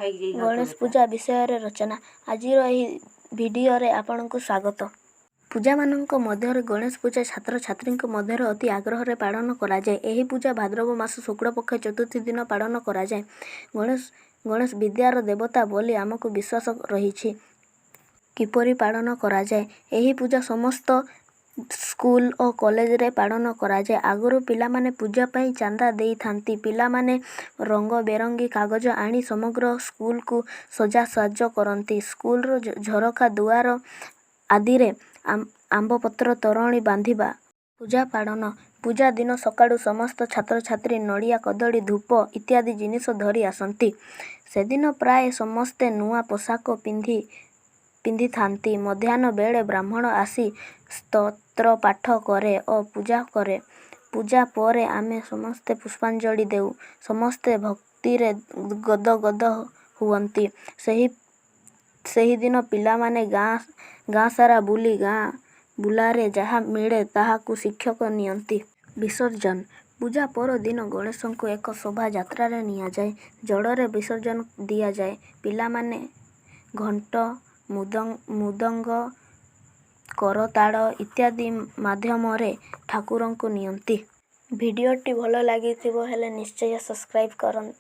गणेश पूजा विषय रचना आजिर यही भिडियो आपनकु स्वागत। पूजा मानक मध्य गणेश पूजा छात्र छात्री मध्य अति आग्रह पालन कराए। यही पूजा भाद्रव मास शुक्ल पक्ष चतुर्थी दिन पालन कराए। गणेश विद्यार देवता बोली आमको विश्वास रही। किपरि पालन कराए यही पूजा समस्त स्कूल और कॉलेज रे पालन कराए। आगुरु पिला माने पूजा पाई चांदा देई थांती। पिला माने रंग बेरंगी कागज आनी समग्र स्कूल को सजा साज करती। स्कूल रो झरका दुआर आदि रे आंब पत्र तोरणी बांधिबा। पूजा पालन पूजा दिन सकाळु समस्त छात्र छात्री नड़िया कदली धूप इत्यादि जिनिस धरी आसंती। से दिन प्राय समस्ते नुआ पोशाक पिंधि थांती। मध्याह्न बेले ब्राह्मण आसी स्तोत्र पाठ करे और पूजा करे। पूजा परे आमे समस्ते पुष्पांजलि देउ। समस्ते भक्ति रे गद गद हुअंती। सही दिन पिला माने गाँ सारा बुली गाँ बुलारे जहा मिले ताहाकु शिक्षक नियंती। विसर्जन पूजा पर दिन गणेश को एक शोभा यात्रा रे निया जाए। जड़रे विसर्जन दिया जाए। पिला माने घंट मुदंग करताड़ इत्यादि माध्यम रे ठाकुर को नियंती। भिडियोटी भल लगी हेले निश्चय सब्सक्राइब करन।